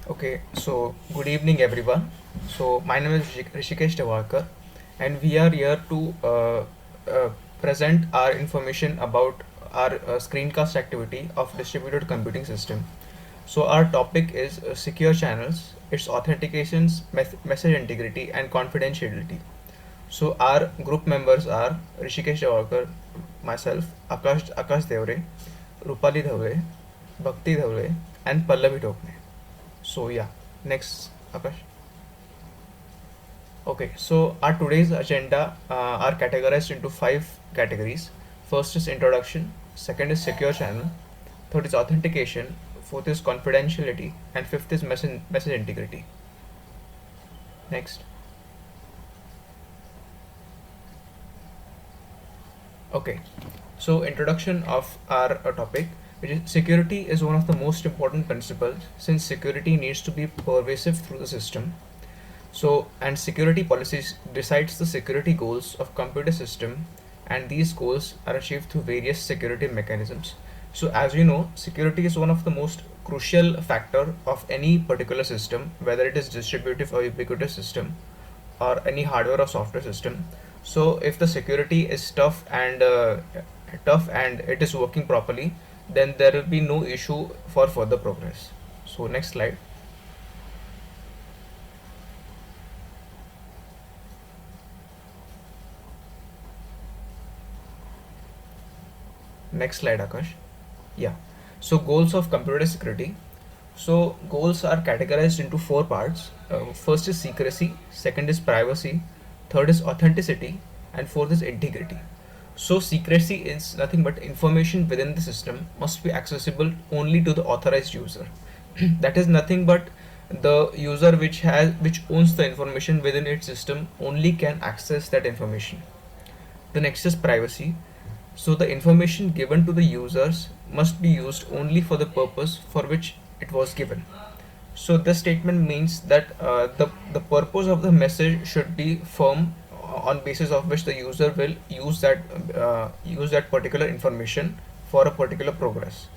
Okay, so good evening, everyone. So my name is Rishikesh Tawakar, and we are here to present our information about our screencast activity of distributed computing system. So our topic is secure channels, its authentications, message integrity, and confidentiality. So our group members are Rishikesh Tawakar, myself, Akash Devre, Rupali Dhave, Bhakti Dhave, and Pallavi Tokne. So yeah, next Akash. Okay, so our today's agenda are categorized into five categories. First is introduction, second is secure channel, third is authentication, fourth is confidentiality, and fifth is message integrity. Next. Okay, so introduction of our topic, which is security, is one of the most important principles since security needs to be pervasive through the system. So, and security policies decides the security goals of computer system, and these goals are achieved through various security mechanisms. So, as you know, security is one of the most crucial factor of any particular system, whether it is distributive or ubiquitous system, or any hardware or software system. So, if the security is tough and it is working properly, then there will be no issue for further progress. So, next slide. Next slide, Akash. Yeah. So goals of computer security. So goals are categorized into four parts. First is secrecy, second is privacy, third is authenticity, and fourth is integrity. So secrecy is nothing but information within the system must be accessible only to the authorized user. That is nothing but the user which owns the information within its system only can access that information. The next is privacy. So the information given to the users must be used only for the purpose for which it was given. So this statement means that the purpose of the message should be firm on basis of which the user will use that particular information for a particular progress.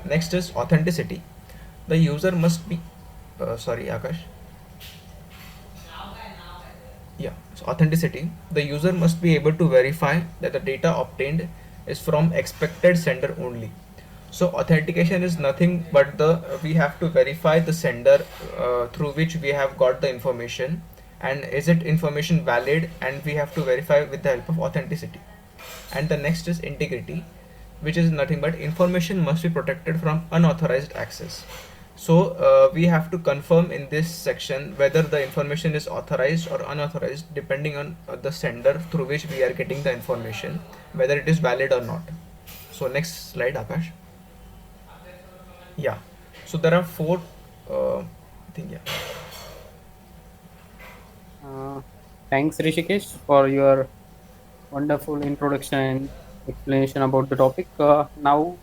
Next is authenticity. The user must be sorry Akash. Yeah, so authenticity. The user must be able to verify that the data obtained is from expected sender only. So authentication is nothing but the we have to verify the sender through which we have got the information, and is it information valid, and we have to verify with the help of authenticity. And the next is integrity, which is nothing but information must be protected from unauthorized access. So we have to confirm in this section whether the information is authorized or unauthorized depending on the sender through which we are getting the information, whether it is valid or not. So next slide, Akash. Yeah. So there are four. I think yeah. Uh, Thanks, Rishikesh, for your wonderful introduction and explanation about the topic. Now,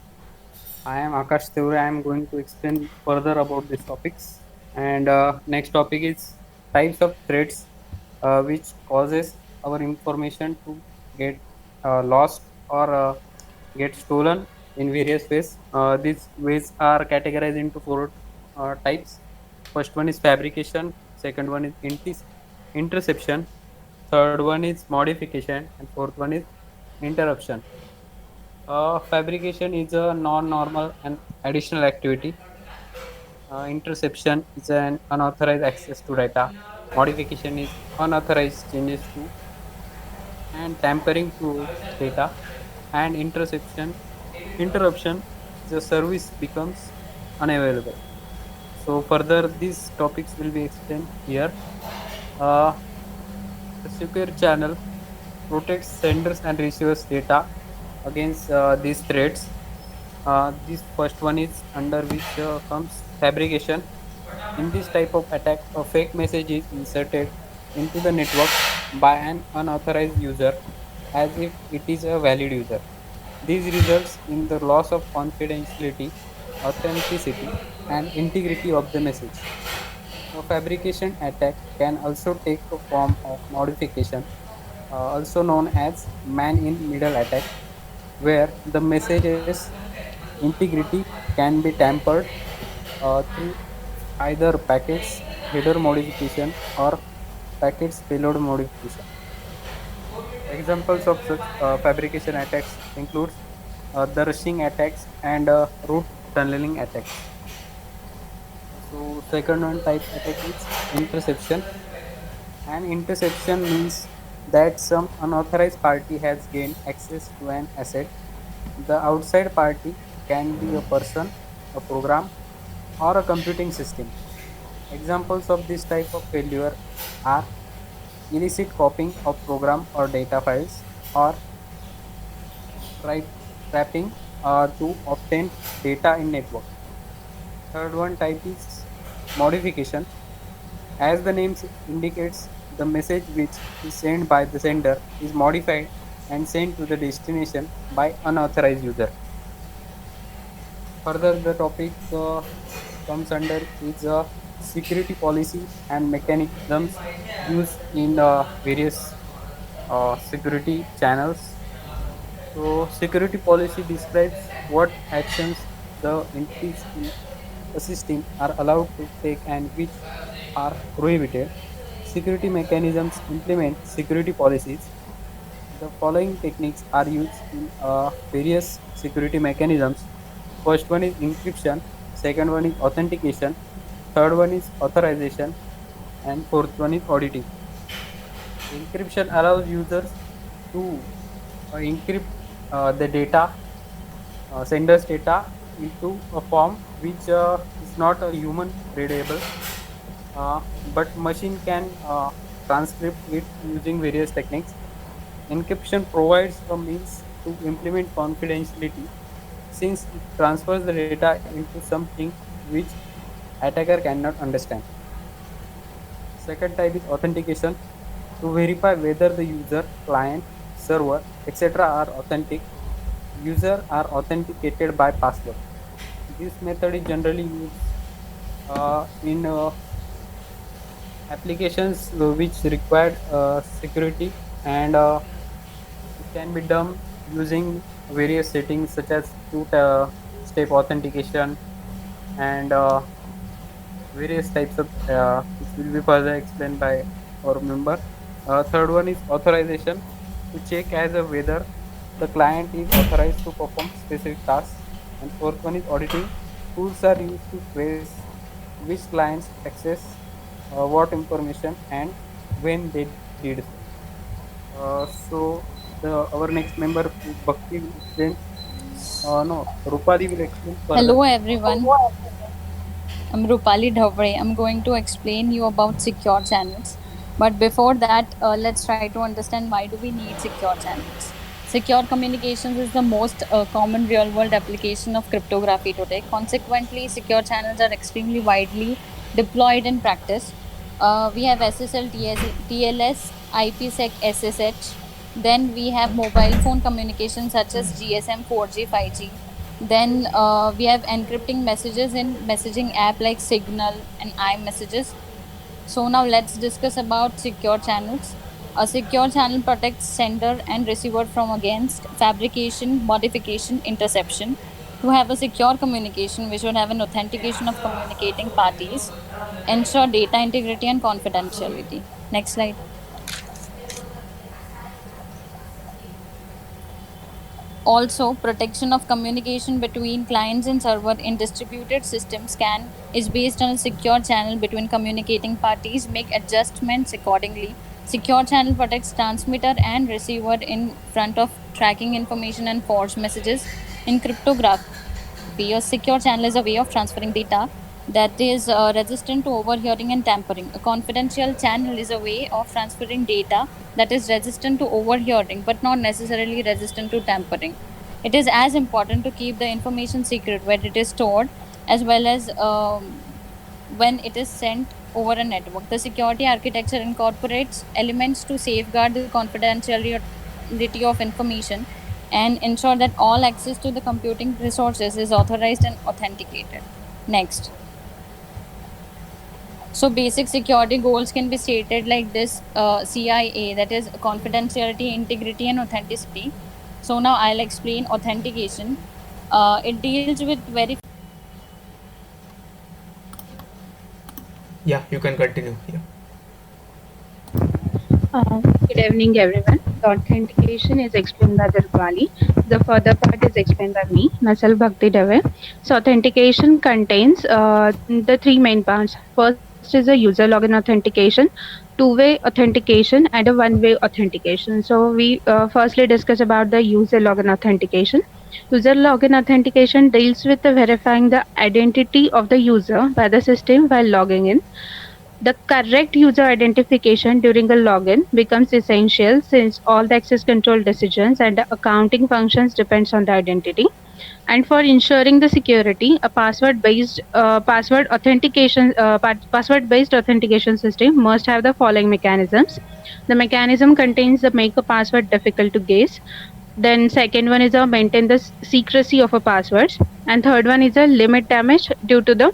I am Akash Theure. I am going to explain further about these topics. And next topic is types of threats which causes our information to get lost or get stolen in various ways. These ways are categorized into four types. First one is fabrication, second one is interception, third one is modification, and fourth one is interruption. Fabrication is a non-normal and additional activity. Interception is an unauthorized access to data. Modification is unauthorized changes to and tampering to data. And interruption is a service becomes unavailable. So further, these topics will be explained here. Uh, the secure channel protects senders and receivers data against these threats. This first one is under which comes fabrication. In this type of attack, a fake message is inserted into the network by an unauthorized user as if it is a valid user. This results in the loss of confidentiality, authenticity, and integrity of the message. A fabrication attack can also take the form of modification, also known as man-in-middle attack, where the message's integrity can be tampered through either packets header modification or packets payload modification. Examples of such fabrication attacks includes the rushing attacks and root tunneling attacks. So second one type attack is interception. An interception means that some unauthorized party has gained access to an asset. The outside party can be a person, a program, or a computing system. Examples of this type of failure are illicit copying of program or data files, or right trapping to obtain data in network. Third one type is modification. As the name indicates, the message which is sent by the sender is modified and sent to the destination by unauthorized user. Further, the topic comes under is security policy and mechanisms used in various security channels. So, security policy describes what actions the entities in a system are allowed to take and which are prohibited. Security mechanisms implement security policies. The following techniques are used in various security mechanisms. First one is encryption, second one is authentication, third one is authorization, and fourth one is auditing. Encryption allows users to encrypt the data, sender's data, into a form which is not a human readable, but machine can transcript it using various techniques. Encryption provides a means to implement confidentiality since it transfers the data into something which attacker cannot understand. Second type is authentication. To verify whether the user, client, server, etc. are authentic, user are authenticated by password. This method is generally used in applications which require security, and it can be done using various settings such as two-step authentication and various types of which will be further explained by our member. Third one is authorization, to check as a whether the client is authorized to perform specific tasks. And fourth one is auditing. Tools are used to trace which clients access what information and when they did so. So the our next member Bhakti will explain. No, Rupali will explain further. Hello everyone, I'm Rupali Dhavre. I'm going to explain you about secure channels. But before that, let's try to understand why do we need secure channels. Secure communications is the most common real-world application of cryptography today. Consequently, secure channels are extremely widely deployed in practice. We have SSL, TLS, IPsec, SSH. Then we have mobile phone communication such as GSM, 4G, 5G. Then we have encrypting messages in messaging app like Signal and iMessages. So now let's discuss about secure channels. A secure channel protects sender and receiver from against fabrication, modification, interception. To have a secure communication, we should have an authentication of communicating parties, ensure data integrity and confidentiality. Next slide. Also, protection of communication between clients and server in distributed systems can is based on a secure channel between communicating parties. Make adjustments accordingly. Secure channel protects transmitter and receiver in front of tracking information and forged messages. In cryptography, a secure channel is a way of transferring data that is resistant to overhearing and tampering. A confidential channel is a way of transferring data that is resistant to overhearing but not necessarily resistant to tampering. It is as important to keep the information secret where it is stored as well as when it is sent over a network. The security architecture incorporates elements to safeguard the confidentiality of information and ensure that all access to the computing resources is authorized and authenticated. Next. So basic security goals can be stated like this: CIA, that is confidentiality, integrity, and authenticity. So now I'll explain authentication. It deals with Yeah, you can continue. Yeah. Good evening, everyone. The authentication is explained by the Rupali. The further part is explained by me, myself Bhakti Dave. So, authentication contains the three main parts. First is a user login authentication, two-way authentication, and a one-way authentication. So, we firstly discuss about the user login authentication. User login authentication deals with the verifying the identity of the user by the system while logging in. The correct user identification during a login becomes essential since all the access control decisions and the accounting functions depends on the identity. And for ensuring the security, a password based authentication system must have the following mechanisms. The mechanism contains the make a password difficult to guess. Then second one is a maintain the secrecy of a password, and third one is a limit damage due to the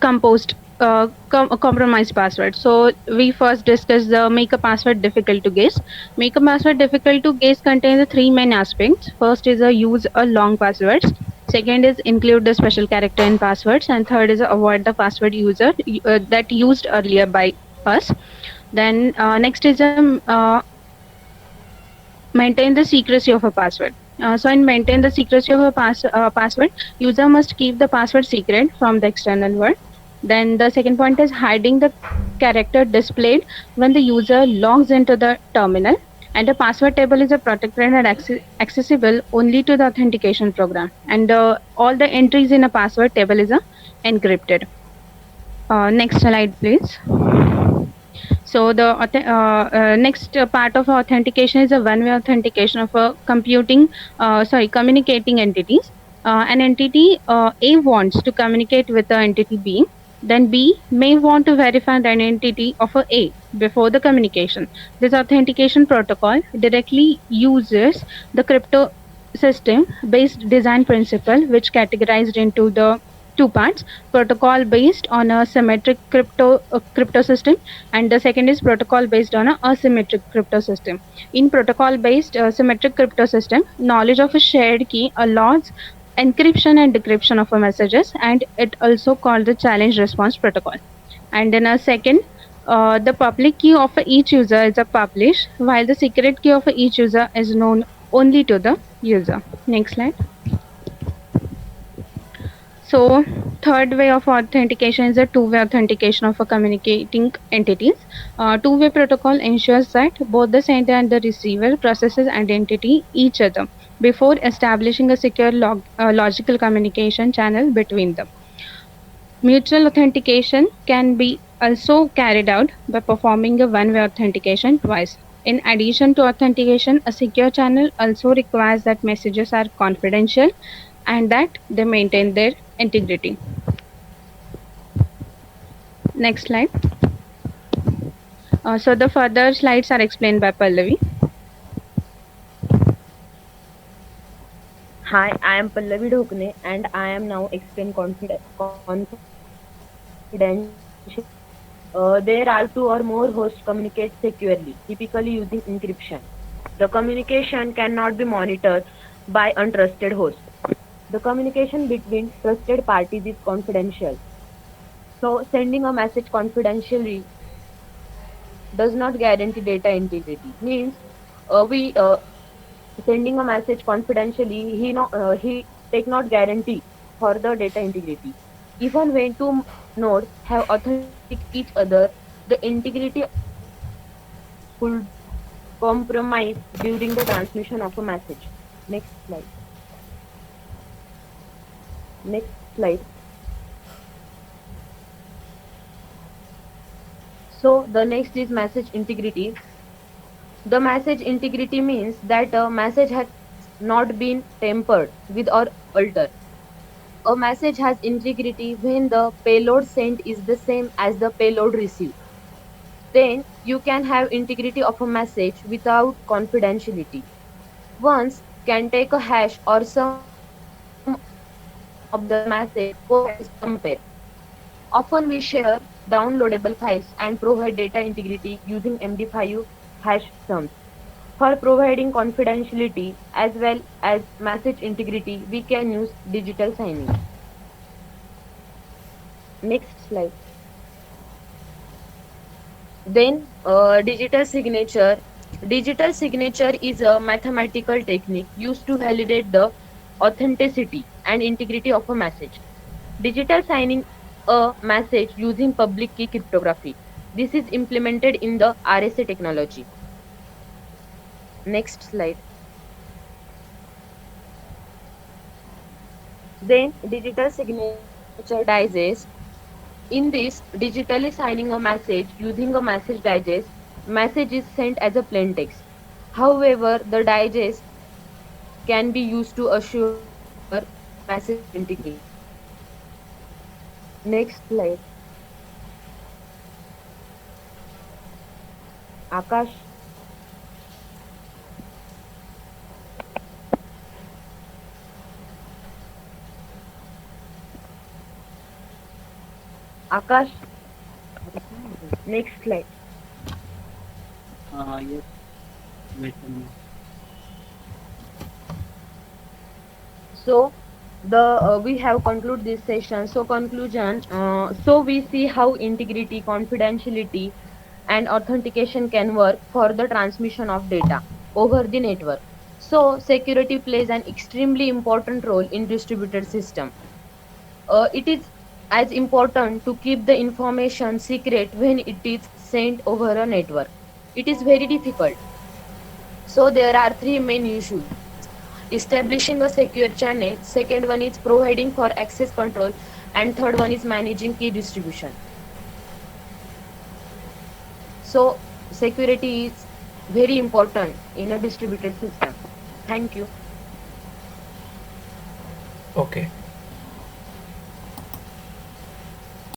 composed compromised password. So we first discuss the make a password difficult to guess. Make a password difficult to guess contains the three main aspects. First is a use a long passwords. Second is include the special character in passwords, and third is avoid the password user that used earlier by us. Then next is maintain the secrecy of a password. So in maintain the secrecy of a password, user must keep the password secret from the external world. Then the second point is hiding the character displayed when the user logs into the terminal. And the password table is a protected and accessible only to the authentication program. And all the entries in a password table is encrypted. Next slide, please. So the next part of authentication is a one-way authentication of a communicating entities. An entity A wants to communicate with the entity B. Then B may want to verify the identity of A before the communication. This authentication protocol directly uses the crypto system based design principle, which categorized into the two parts: protocol based on a symmetric crypto system, and the second is protocol based on a asymmetric crypto system. In protocol based symmetric crypto system, knowledge of a shared key allows encryption and decryption of a messages, and it also called the challenge response protocol. And in a second, the public key of each user is a published, while the secret key of each user is known only to the user. Next slide. So, third way of authentication is a two-way authentication of a communicating entities. Two-way protocol ensures that both the sender and the receiver processes identity each other before establishing a secure logical communication channel between them. Mutual authentication can be also carried out by performing a one-way authentication twice. In addition to authentication, a secure channel also requires that messages are confidential and that they maintain their integrity. Next slide. So the further slides are explained by Pallavi. Hi, I am Pallavi Dhokne and I am now explain confidential. There are two or more hosts communicate securely, typically using encryption. The communication cannot be monitored by untrusted hosts. The communication between trusted parties is confidential. So, sending a message confidentially does not guarantee data integrity. Means we sending a message confidentially, he take not guarantee for the data integrity. Even when two nodes have authentic each other, the integrity could compromise during the transmission of a message. Next slide. Next slide. So the next is message integrity. The message integrity means that a message has not been tampered with or altered. A message has integrity when the payload sent is the same as the payload received. Then you can have integrity of a message without confidentiality. Once can take a hash or some of the message code is compared. Often we share downloadable files and provide data integrity using MD5 hash sums. For providing confidentiality as well as message integrity, we can use digital signing. Next slide. Then digital signature. Digital signature is a mathematical technique used to validate the authenticity and integrity of a message. Digital signing a message using public key cryptography. This is implemented in the RSA technology. Next slide. Then digital signature digest. In this, digitally signing a message using a message digest, message is sent as a plain text. However, the digest can be used to assure message integrity. Next slide. Akash. Akash. Next slide. Yes. Wait a minute. So the we have concluded this session. So conclusion. So we see how integrity, confidentiality, and authentication can work for the transmission of data over the network. So security plays an extremely important role in distributed system. It is as important to keep the information secret when it is sent over a network. It is very difficult. So there are three main issues. Establishing a secure channel, second one is providing for access control, and third one is managing key distribution. So security is very important in a distributed system. Thank you. Okay.